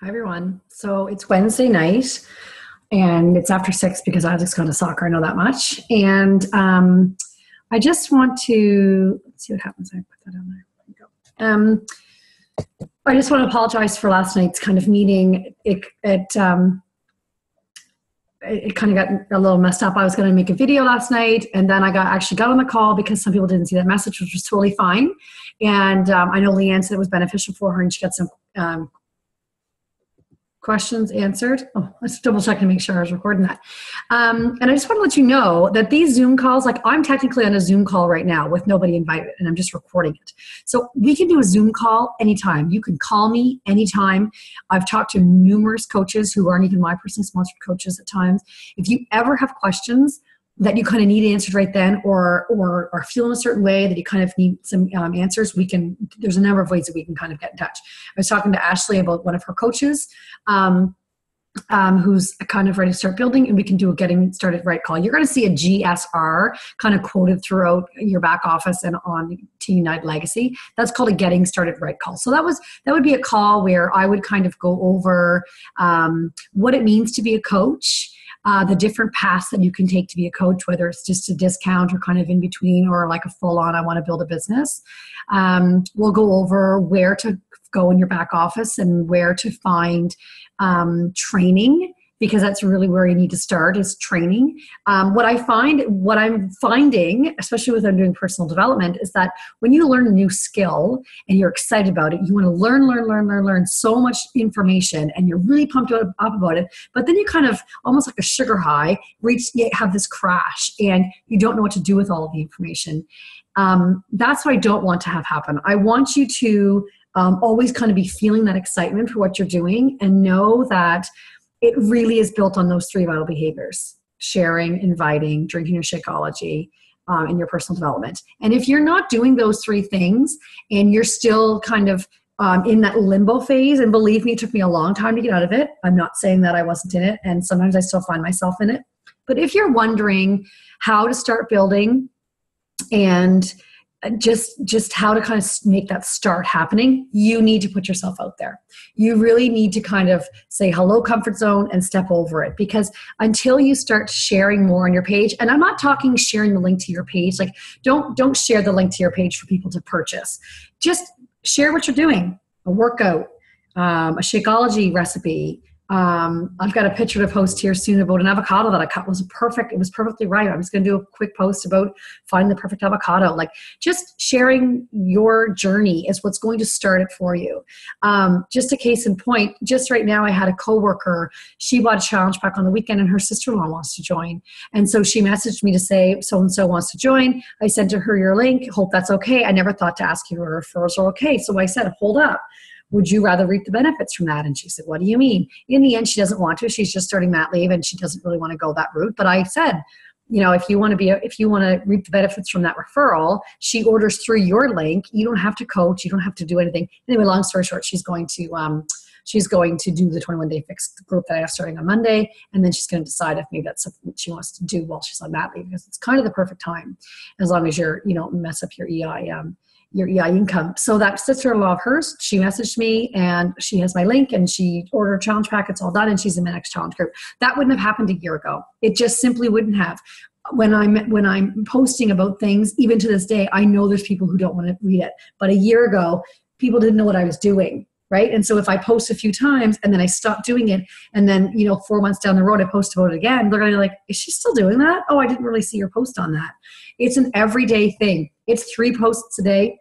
Hi, everyone. So it's Wednesday night and it's after 6 because Isaac's gone to soccer. I know that much. And I just want to, let's see what happens. I put that on there. There you go. I just want to apologize for last night's kind of meeting. It kind of got a little messed up. I was going to make a video last night, and then I actually got on the call because some people didn't see that message, which was totally fine. And I know Leanne said it was beneficial for her, and she got some questions answered. Oh, let's double check and make sure I was recording that. And I just want to let you know that these Zoom calls, like I'm technically on a Zoom call right now with nobody invited, and I'm just recording it. So we can do a Zoom call anytime. You can call me anytime. I've talked to numerous coaches who aren't even my personally sponsored coaches at times. If you ever have questions that you kind of need answered right then, or are feeling a certain way that you kind of need some answers, there's a number of ways that we can kind of get in touch. I was talking to Ashley about one of her coaches who's kind of ready to start building, and we can do a getting started right call. You're going to see a GSR kind of quoted throughout your back office and on Team United Legacy. That's called a getting started right call. So that would be a call where I would kind of go over what it means to be a coach, the different paths that you can take to be a coach, whether it's just a discount or kind of in between, or like a full-on, I want to build a business. We'll go over where to go in your back office and where to find training, because that's really where you need to start, is training. What I'm finding, especially with I'm doing personal development, is that when you learn a new skill and you're excited about it, you want to learn so much information, and you're really pumped up about it. But then you kind of, almost like a sugar high, have this crash, and you don't know what to do with all of the information. That's what I don't want to have happen. I want you to always kind of be feeling that excitement for what you're doing, and know that it really is built on those 3 vital behaviors: sharing, inviting, drinking your Shakeology, in your personal development. And if you're not doing those 3 things and you're still kind of in that limbo phase, and believe me, it took me a long time to get out of it. I'm not saying that I wasn't in it, and sometimes I still find myself in it. But if you're wondering how to start building and just how to kind of make that start happening, you need to put yourself out there. You really need to kind of say hello, comfort zone, and step over it. Because until you start sharing more on your page, and I'm not talking sharing the link to your page, like don't share the link to your page for people to purchase. Just share what you're doing: a workout, a Shakeology recipe. I've got a picture to post here soon about an avocado that I cut. It was perfectly right. I'm just going to do a quick post about finding the perfect avocado. Like, just sharing your journey is what's going to start it for you. Just a case in point, just right now I had a coworker. She bought a challenge pack on the weekend, and her sister-in-law wants to join. And so she messaged me to say, so-and-so wants to join. I sent her your link. Hope that's okay. I never thought to ask you her referrals are okay. So I said, hold up. Would you rather reap the benefits from that? And she said, what do you mean? In the end, she doesn't want to. She's just starting mat leave, and she doesn't really want to go that route. But I said, if you want to reap the benefits from that referral, she orders through your link. You don't have to coach. You don't have to do anything. Anyway, long story short, she's going to do the 21-day fix group that I have starting on Monday. And then she's going to decide if maybe that's something that she wants to do while she's on mat leave, because it's kind of the perfect time, as long as you don't mess up your EI income. So that sister-in-law of hers, she messaged me, and she has my link, and she ordered a challenge pack. It's all done, and she's in the next challenge group. That wouldn't have happened a year ago. It just simply wouldn't have. When I'm posting about things, even to this day, I know there's people who don't want to read it. But a year ago, people didn't know what I was doing, right? And so if I post a few times and then I stop doing it, and then 4 months down the road I post about it again, they're going to be like, is she still doing that? Oh, I didn't really see your post on that. It's an everyday thing. It's 3 posts a day.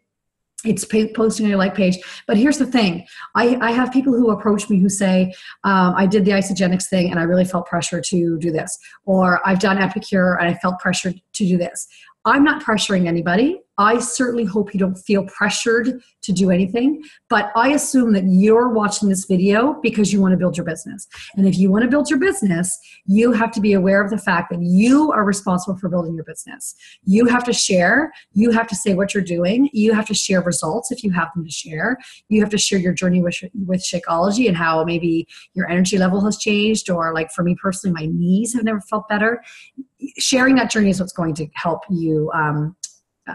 It's posting on your like page. But here's the thing. I have people who approach me who say, I did the isogenics thing and I really felt pressure to do this. Or I've done Epicure and I felt pressured to do this. I'm not pressuring anybody. I certainly hope you don't feel pressured to do anything, but I assume that you're watching this video because you want to build your business. And if you want to build your business, you have to be aware of the fact that you are responsible for building your business. You have to share. You have to say what you're doing. You have to share results if you have them to share. You have to share your journey with Shakeology and how maybe your energy level has changed, or like for me personally, my knees have never felt better. Sharing that journey is what's going to help you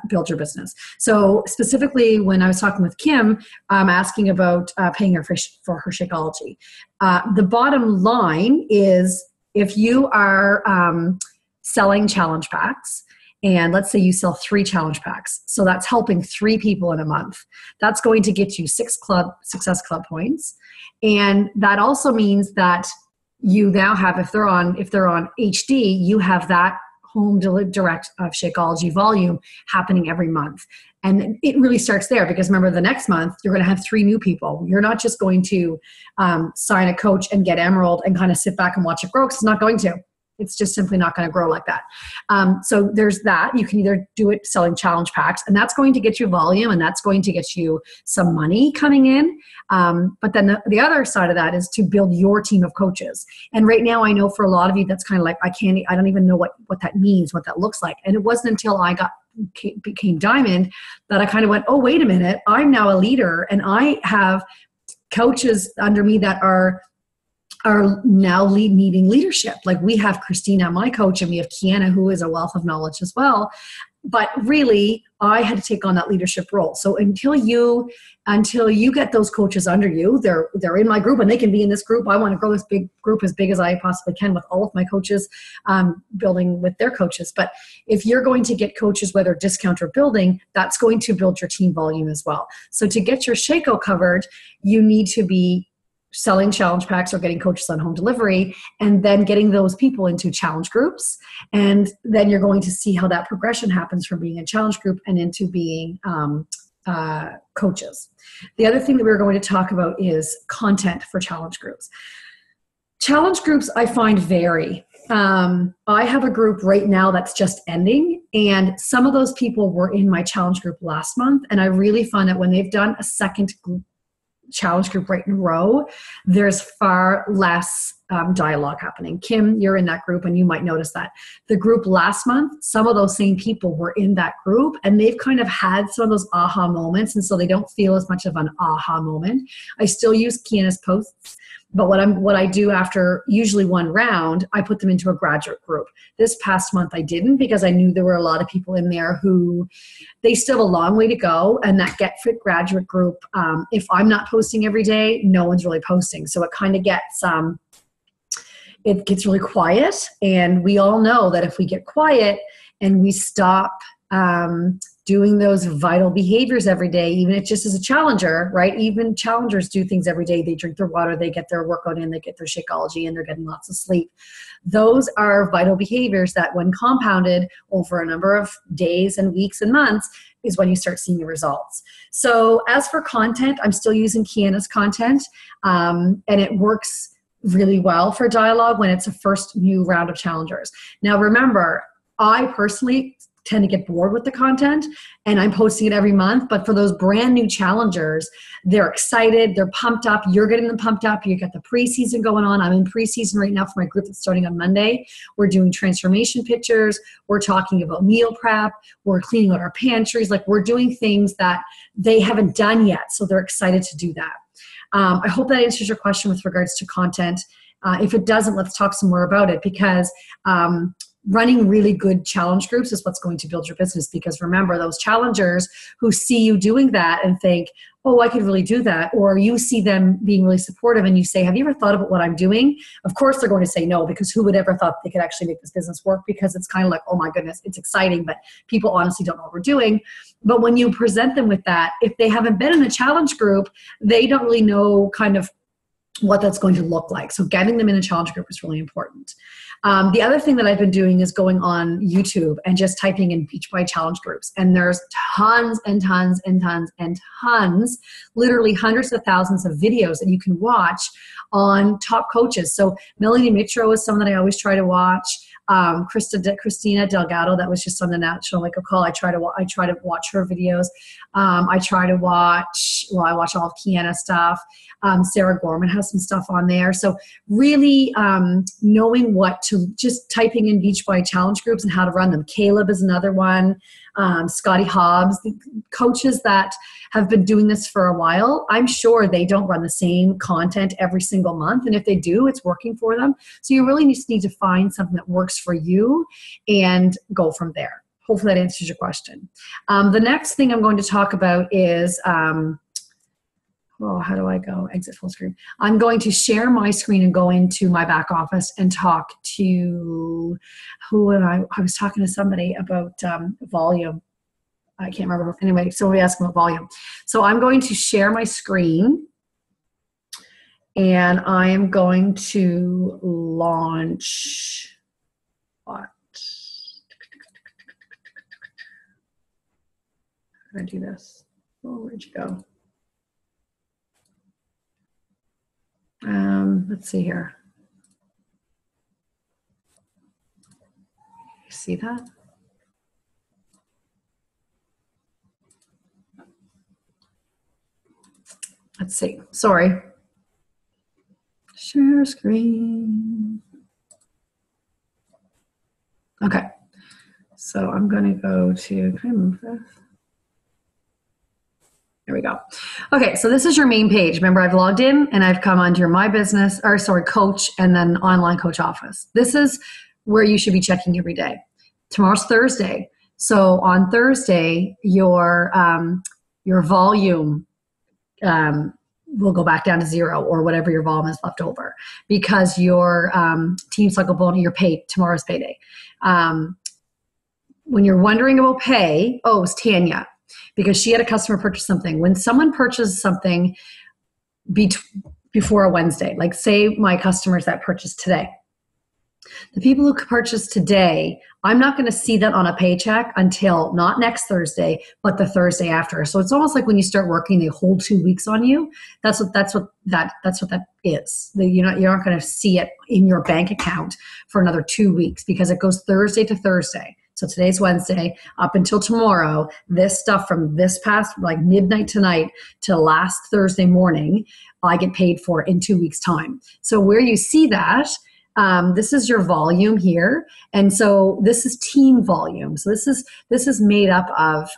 build your business. So specifically, when I was talking with Kim, I'm asking about paying her for her Shakeology. The bottom line is, if you are selling challenge packs, and let's say you sell 3 challenge packs, so that's helping 3 people in a month, that's going to get you 6 Success Club points. And that also means that you now have, if they're on HD, you have that home direct of Shakeology volume happening every month. And it really starts there, because remember, the next month you're going to have 3 new people. You're not just going to sign a coach and get Emerald and kind of sit back and watch it grow, because it's not going to. It's just simply not going to grow like that. So there's that. You can either do it selling challenge packs, and that's going to get you volume, and that's going to get you some money coming in. But then the other side of that is to build your team of coaches. And right now, I know for a lot of you, that's kind of like, I don't even know what that means, what that looks like. And it wasn't until I became Diamond that I kind of went, oh, wait a minute, I'm now a leader, and I have coaches under me that are now needing leadership. Like, we have Christina, my coach, and we have Kiana, who is a wealth of knowledge as well. But really, I had to take on that leadership role. So until you get those coaches under you, they're in my group and they can be in this group. I want to grow this big group as big as I possibly can with all of my coaches, building with their coaches. But if you're going to get coaches, whether discount or building, that's going to build your team volume as well. So to get your Shako covered, you need to be selling challenge packs or getting coaches on home delivery, and then getting those people into challenge groups. And then you're going to see how that progression happens from being a challenge group and into being coaches. The other thing that we're going to talk about is content for challenge groups. Challenge groups, I find, vary. I have a group right now that's just ending, and some of those people were in my challenge group last month, and I really find that when they've done a second challenge group right in a row, there's far less dialogue happening. Kim, you're in that group, and you might notice that. The group last month, some of those same people were in that group, and they've kind of had some of those aha moments, and so they don't feel as much of an aha moment. I still use Kiana's posts, but what I do after usually one round, I put them into a graduate group. This past month I didn't, because I knew there were a lot of people in there who they still have a long way to go, and that Get Fit graduate group, if I'm not posting every day, no one's really posting. So it kind of gets it gets really quiet, and we all know that if we get quiet and we stop doing those vital behaviors every day, even if just as a challenger, right? Even challengers do things every day. They drink their water, they get their workout in, they get their Shakeology, and they're getting lots of sleep. Those are vital behaviors that, when compounded over a number of days and weeks and months, is when you start seeing the results. So as for content, I'm still using Kiana's content, and it works really well for dialogue when it's a first new round of challengers. Now remember, I personally tend to get bored with the content, and I'm posting it every month. But for those brand new challengers, they're excited, they're pumped up, you're getting them pumped up, you got the preseason going on. I'm in preseason right now for my group that's starting on Monday. We're doing transformation pictures, we're talking about meal prep, we're cleaning out our pantries, like we're doing things that they haven't done yet, so they're excited to do that. I hope that answers your question with regards to content. If it doesn't, let's talk some more about it, because running really good challenge groups is what's going to build your business. Because remember, those challengers who see you doing that and think, oh, I could really do that, or you see them being really supportive and you say, have you ever thought about what I'm doing? Of course they're going to say no, because who would ever thought they could actually make this business work? Because it's kind of like, oh my goodness, it's exciting, but people honestly don't know what we're doing. But when you present them with that, if they haven't been in a challenge group, they don't really know kind of what that's going to look like. So getting them in a challenge group is really important. The other thing that I've been doing is going on YouTube and just typing in Beachbody challenge groups. And there's tons and tons and tons and tons, literally hundreds of thousands of videos that you can watch on top coaches. So Melanie Mitro is someone that I always try to watch. Christina Delgado, that was just on the National Wake Up Call. I try to watch her videos. I watch all of Kiana's stuff. Sarah Gorman has some stuff on there. So really knowing what to, just typing in Beachbody challenge groups and how to run them. Caleb is another one. Scotty Hobbs, the coaches that have been doing this for a while, I'm sure they don't run the same content every single month. And if they do, it's working for them. So you really just need to find something that works for you and go from there. hopefully that answers your question. The next thing I'm going to talk about is, how do I go? Exit full screen. I'm going to share my screen and go into my back office and talk to I was talking to somebody about volume. I can't remember. Anyway, somebody asked about volume. So I'm going to share my screen and I am going to launch what? How do I do this? Oh, where'd you go? Let's see here. You see that? Let's see. Sorry. Share screen. Okay. So I'm going to go to, can I move this? There we go. Okay, so this is your main page. Remember, I've logged in and I've come onto your My Business, or sorry, Coach, and then Online Coach Office. This is where you should be checking every day. Tomorrow's Thursday. So on Thursday, your volume will go back down to 0 or whatever your volume is left over because your team cycle bonus, your pay, tomorrow's payday. When you're wondering about pay, oh, it's Tanya, because she had a customer purchase something. When someone purchases something before a Wednesday, like say my customers that purchased today, the people who purchased today, I'm not going to see that on a paycheck until not next Thursday, but the Thursday after. So it's almost like when you start working, they hold 2 weeks on you. That's what that is. You're not going to see it in your bank account for another 2 weeks because it goes Thursday to Thursday. So today's Wednesday up until tomorrow. This stuff from this past like midnight tonight to last Thursday morning, I get paid for in 2 weeks' time. So where you see that. This is your volume here. And so this is team volume. So this is made up of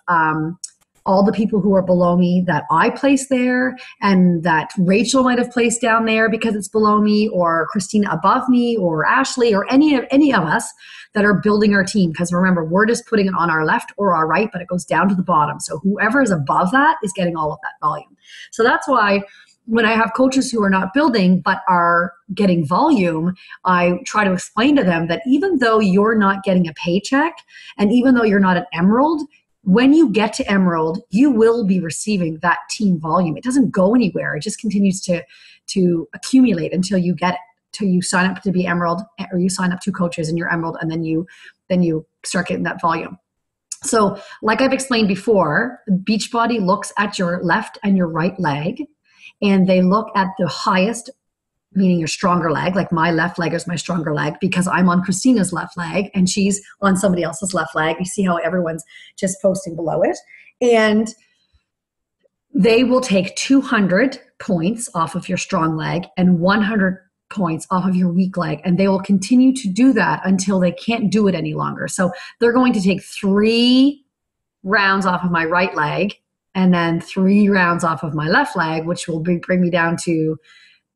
all the people who are below me that I place there and that Rachel might have placed down there because it's below me, or Christina above me, or Ashley, or any of us that are building our team. Because remember, we're just putting it on our left or our right, but it goes down to the bottom. So whoever is above that is getting all of that volume. So that's why when I have coaches who are not building but are getting volume, I try to explain to them that even though you're not getting a paycheck and even though you're not an Emerald, when you get to Emerald, you will be receiving that team volume. It doesn't go anywhere. It just continues to accumulate until you get it, till you sign up to be Emerald, or you sign up to coaches and you're Emerald, and then you start getting that volume. So like I've explained before, Beachbody looks at your left and your right leg, and they look at the highest, meaning your stronger leg. Like my left leg is my stronger leg because I'm on Christina's left leg and she's on somebody else's left leg. You see how everyone's just posting below it. And they will take 200 points off of your strong leg and 100 points off of your weak leg. And they will continue to do that until they can't do it any longer. So they're going to take 3 rounds off of my right leg and then 3 rounds off of my left leg, which will bring me down to,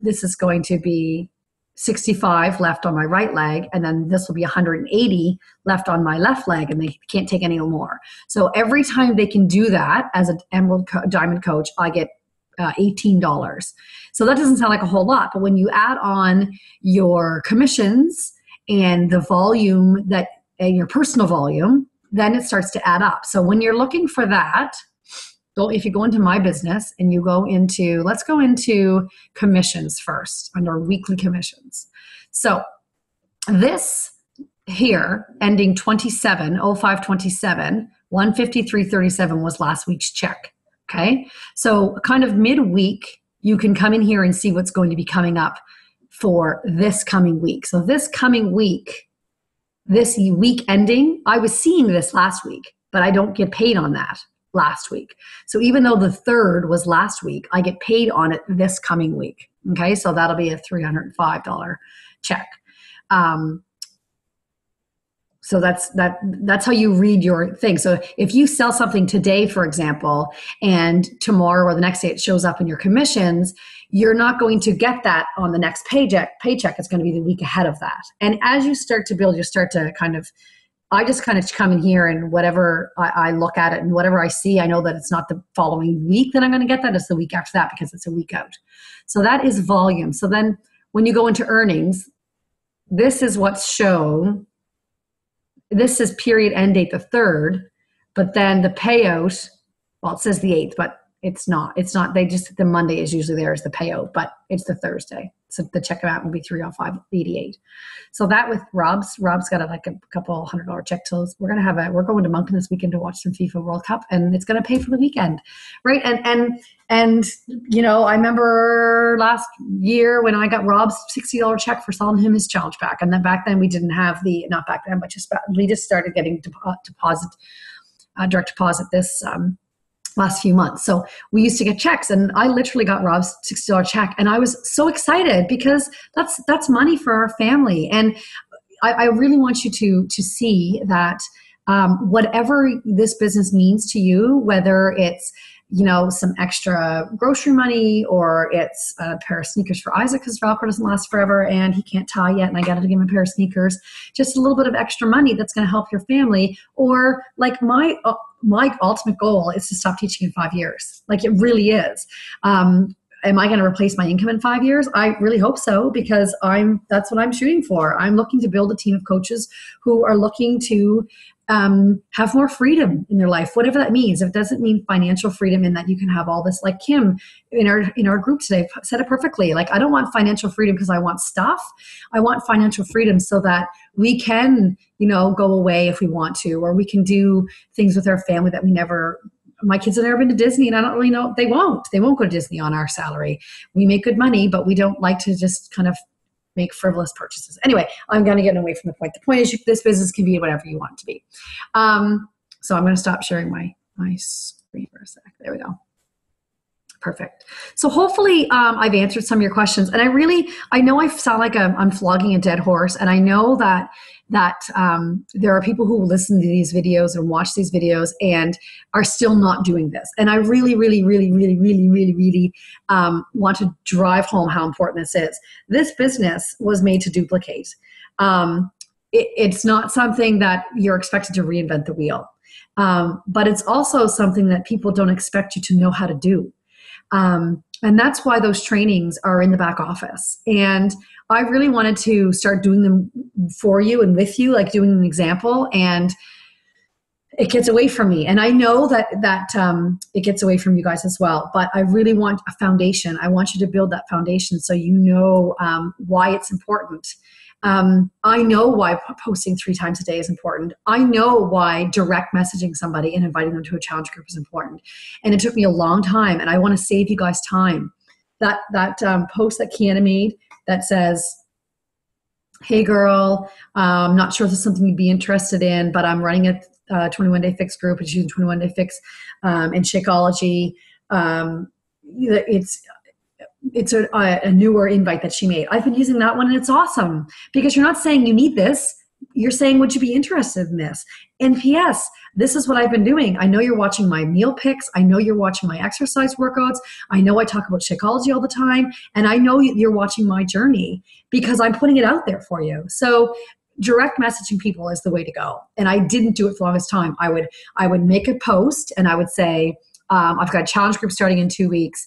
this is going to be 65 left on my right leg, and then this will be 180 left on my left leg, and they can't take any more. So every time they can do that as an Emerald Diamond coach, I get $18. So that doesn't sound like a whole lot, but when you add on your commissions and the volume and your personal volume, then it starts to add up. So when you're looking for that, if you go into My Business and you go into, let's go into commissions first, under weekly commissions. So this here, ending 27/05/27, 153.37 was last week's check. Okay. So kind of midweek, you can come in here and see what's going to be coming up for this coming week. So this coming week, this week ending, I was seeing this last week, but I don't get paid on that last week. So even though the 3rd was last week, I get paid on it this coming week. Okay, so that'll be a $305 check. So that's how you read your thing. So if you sell something today, for example, and tomorrow or the next day it shows up in your commissions, you're not going to get that on the next paycheck. It's going to be the week ahead of that. And as you start to build, you start to kind of I just kind of come in here, and whatever I look at it and whatever I see, I know that it's not the following week that I'm going to get that. It's the week after that because it's a week out. So that is volume. So then when you go into earnings, this is what's shown. This is period end date the 3rd, but then the payout, well, it says the 8th, but it's not. They just, the Monday is usually there as the payout, but it's the Thursday. So the check amount will be 305.88. So that with Rob's got a couple $100 check. So we're going to Moncton this weekend to watch some FIFA World Cup, and it's going to pay for the weekend, right? And you know, I remember last year when I got Rob's $60 check for selling him his challenge pack, and then back then we didn't have not back then, but we just started getting direct deposit this. Last few months. So we used to get checks, and I literally got Rob's $60 check, and I was so excited because that's money for our family. And I really want you to see that whatever this business means to you, whether it's, you know, some extra grocery money, or it's a pair of sneakers for Isaac because Velcro doesn't last forever and he can't tie yet, and I got to give him a pair of sneakers, just a little bit of extra money that's going to help your family. Or like my ultimate goal is to stop teaching in 5 years. Like, it really is. Am I going to replace my income in 5 years? I really hope so, because that's what I'm shooting for. I'm looking to build a team of coaches who are looking to have more freedom in their life, whatever that means. If it doesn't mean financial freedom in that you can have all this, like Kim in our group today said it perfectly. Like, I don't want financial freedom because I want stuff. I want financial freedom so that we can, you know, go away if we want to, or we can do things with our family that my kids have never been to Disney, and I don't really know, they won't go to Disney on our salary. We make good money, but we don't like to just kind of make frivolous purchases. Anyway, I'm going to get away from the point. The point is, this business can be whatever you want it to be. So I'm going to stop sharing my screen for a sec. There we go. Perfect. So hopefully I've answered some of your questions. And I know I sound like I'm flogging a dead horse. And I know that there are people who listen to these videos and watch these videos and are still not doing this. And I really, really, really, really, really, really, really want to drive home how important this is. This business was made to duplicate. It's not something that you're expected to reinvent the wheel. But it's also something that people don't expect you to know how to do. And that's why those trainings are in the back office. And I really wanted to start doing them for you and with you, like doing an example, and it gets away from me. And I know that it gets away from you guys as well, but I really want a foundation. I want you to build that foundation so you know why it's important. I know why posting 3 times a day is important. I know why direct messaging somebody and inviting them to a challenge group is important. And it took me a long time, and I want to save you guys time. That post that Kiana made that says, "Hey girl, I'm not sure if this is something you'd be interested in, but I'm running a 21-day fix group. It's using 21-day fix in Shakeology." It's a newer invite that she made. I've been using that one, and it's awesome, because you're not saying you need this. You're saying, would you be interested in this? And P.S., this is what I've been doing. I know you're watching my meal pics. I know you're watching my exercise workouts. I know I talk about Shakeology all the time. And I know you're watching my journey because I'm putting it out there for you. So direct messaging people is the way to go. And I didn't do it for the longest time. I would make a post and I would say, I've got a challenge group starting in 2 weeks.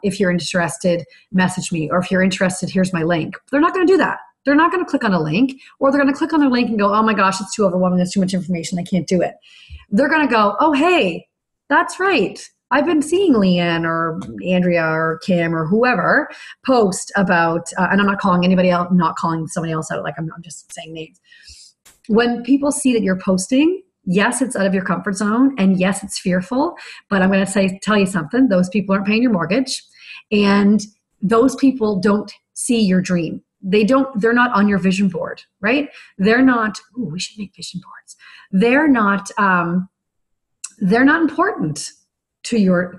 If you're interested, message me. Or if you're interested, here's my link. They're not going to do that. They're not going to click on a link, or they're going to click on a link and go, oh my gosh, it's too overwhelming. There's too much information. I can't do it. They're going to go, oh, hey, that's right. I've been seeing Leanne or Andrea or Kim or whoever post about, and I'm not calling anybody out, not calling somebody else out. Like I'm just saying names. When people see that you're posting, yes, it's out of your comfort zone, and yes, it's fearful, but I'm going to tell you something. Those people aren't paying your mortgage, and those people don't see your dream. They're not on your vision board, right? They're not, we should make vision boards. They're not important to your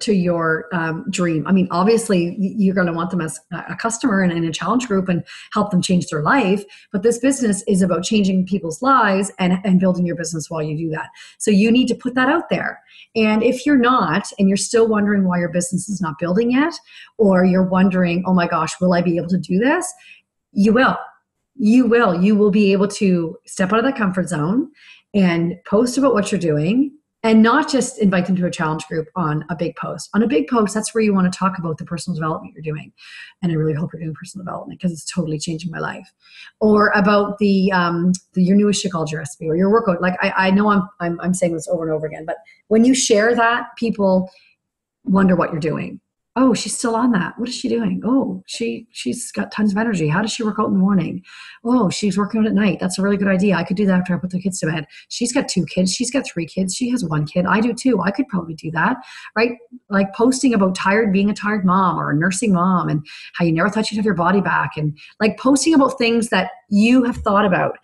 dream. I mean, obviously you're going to want them as a customer and in a challenge group and help them change their life. But this business is about changing people's lives and building your business while you do that. So you need to put that out there. And if you're not, and you're still wondering why your business is not building yet, or you're wondering, oh my gosh, will I be able to do this? You will. You will be able to step out of that comfort zone and post about what you're doing, and not just invite them to a challenge group on a big post. On a big post, that's where you want to talk about the personal development you're doing. And I really hope you're doing personal development because it's totally changing my life. Or about your newest Shakeology recipe or your workout. Like I know I'm saying this over and over again, but when you share that, people wonder what you're doing. Oh, she's still on that. What is she doing? Oh, she's got tons of energy. How does she work out in the morning? Oh, she's working out at night. That's a really good idea. I could do that after I put the kids to bed. She's got 2 kids. She's got 3 kids. She has 1 kid. I do too. I could probably do that, right? Like posting about being a tired mom or a nursing mom and how you never thought you'd have your body back, and like posting about things that you have thought about.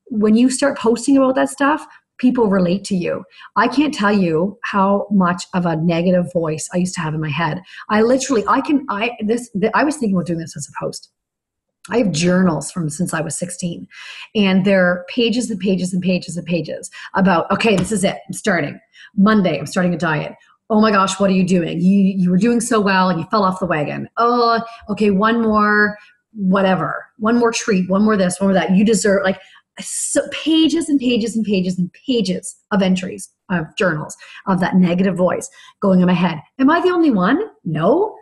When you start posting about that stuff, people relate to you. I can't tell you how much of a negative voice I used to have in my head. I was thinking about doing this as a post. I have journals from since I was 16, and they're pages and pages and pages and pages about, okay, this is it. I'm starting Monday. I'm starting a diet. Oh my gosh, what are you doing? You were doing so well and you fell off the wagon. Oh, okay, one more, whatever, one more treat, one more this, one more that. You deserve, like, so pages and pages and pages and pages of entries of journals of that negative voice going in my head. Am I the only one? No.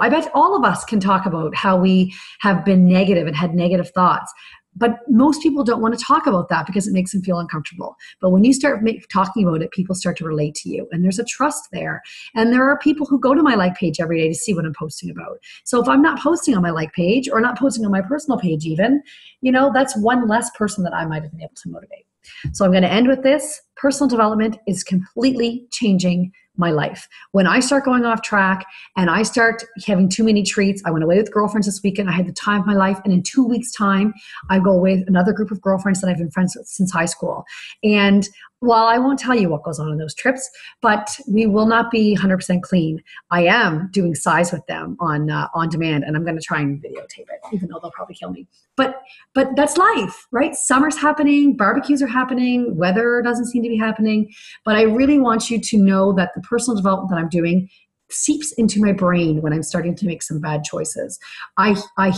I bet all of us can talk about how we have been negative and had negative thoughts. But most people don't want to talk about that because it makes them feel uncomfortable. But when you start talking about it, people start to relate to you. And there's a trust there. And there are people who go to my like page every day to see what I'm posting about. So if I'm not posting on my like page or not posting on my personal page even, that's one less person that I might have been able to motivate. So I'm going to end with this. Personal development is completely changing my life. When I start going off track and I start having too many treats, I went away with girlfriends this weekend. I had the time of my life. And in 2 weeks' time, I go away with another group of girlfriends that I've been friends with since high school. And while I won't tell you what goes on those trips, but we will not be 100% clean. I am doing size with them on demand, and I'm going to try and videotape it, even though they'll probably kill me. But that's life, right? Summer's happening, barbecues are happening, weather doesn't seem to be happening. But I really want you to know that the personal development that I'm doing seeps into my brain when I'm starting to make some bad choices. I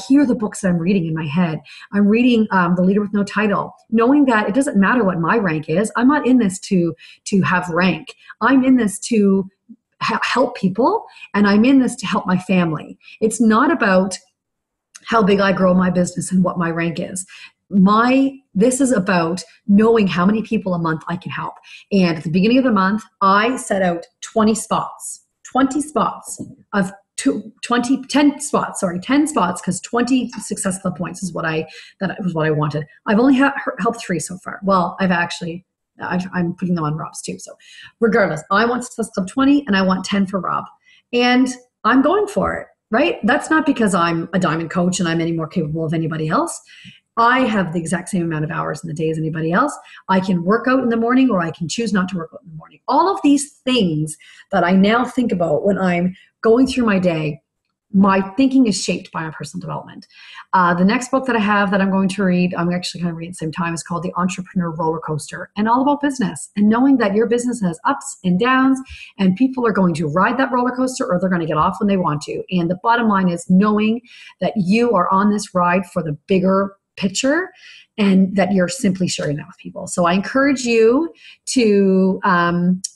hear the books that I'm reading in my head. I'm reading The Leader with No Title, knowing that it doesn't matter what my rank is. I'm not in this to have rank. I'm in this to help people, and I'm in this to help my family. It's not about how big I grow my business and what my rank is. This is about knowing how many people a month I can help. And at the beginning of the month, I set out 10 spots of 10 spots, because 20 Success Club points is what I wanted. I've only helped 3 so far. Well, I'm putting them on Rob's too. So regardless, I want Success Club 20 and I want 10 for Rob. And I'm going for it, right? That's not because I'm a diamond coach and I'm any more capable of anybody else. I have the exact same amount of hours in the day as anybody else. I can work out in the morning, or I can choose not to work out in the morning. All of these things that I now think about when I'm going through my day, my thinking is shaped by my personal development. The next book that I have that I'm going to read, I'm actually going to read at the same time, is called The Entrepreneur Roller Coaster, and all about business and knowing that your business has ups and downs, and people are going to ride that roller coaster or they're going to get off when they want to. And the bottom line is knowing that you are on this ride for the bigger picture, and that you're simply sharing that with people. So I encourage you to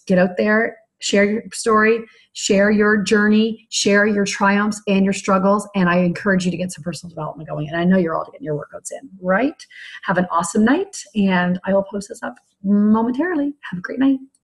get out there, share your story, share your journey, share your triumphs and your struggles. And I encourage you to get some personal development going. And I know you're all getting your workouts in, right? Have an awesome night. And I will post this up momentarily. Have a great night.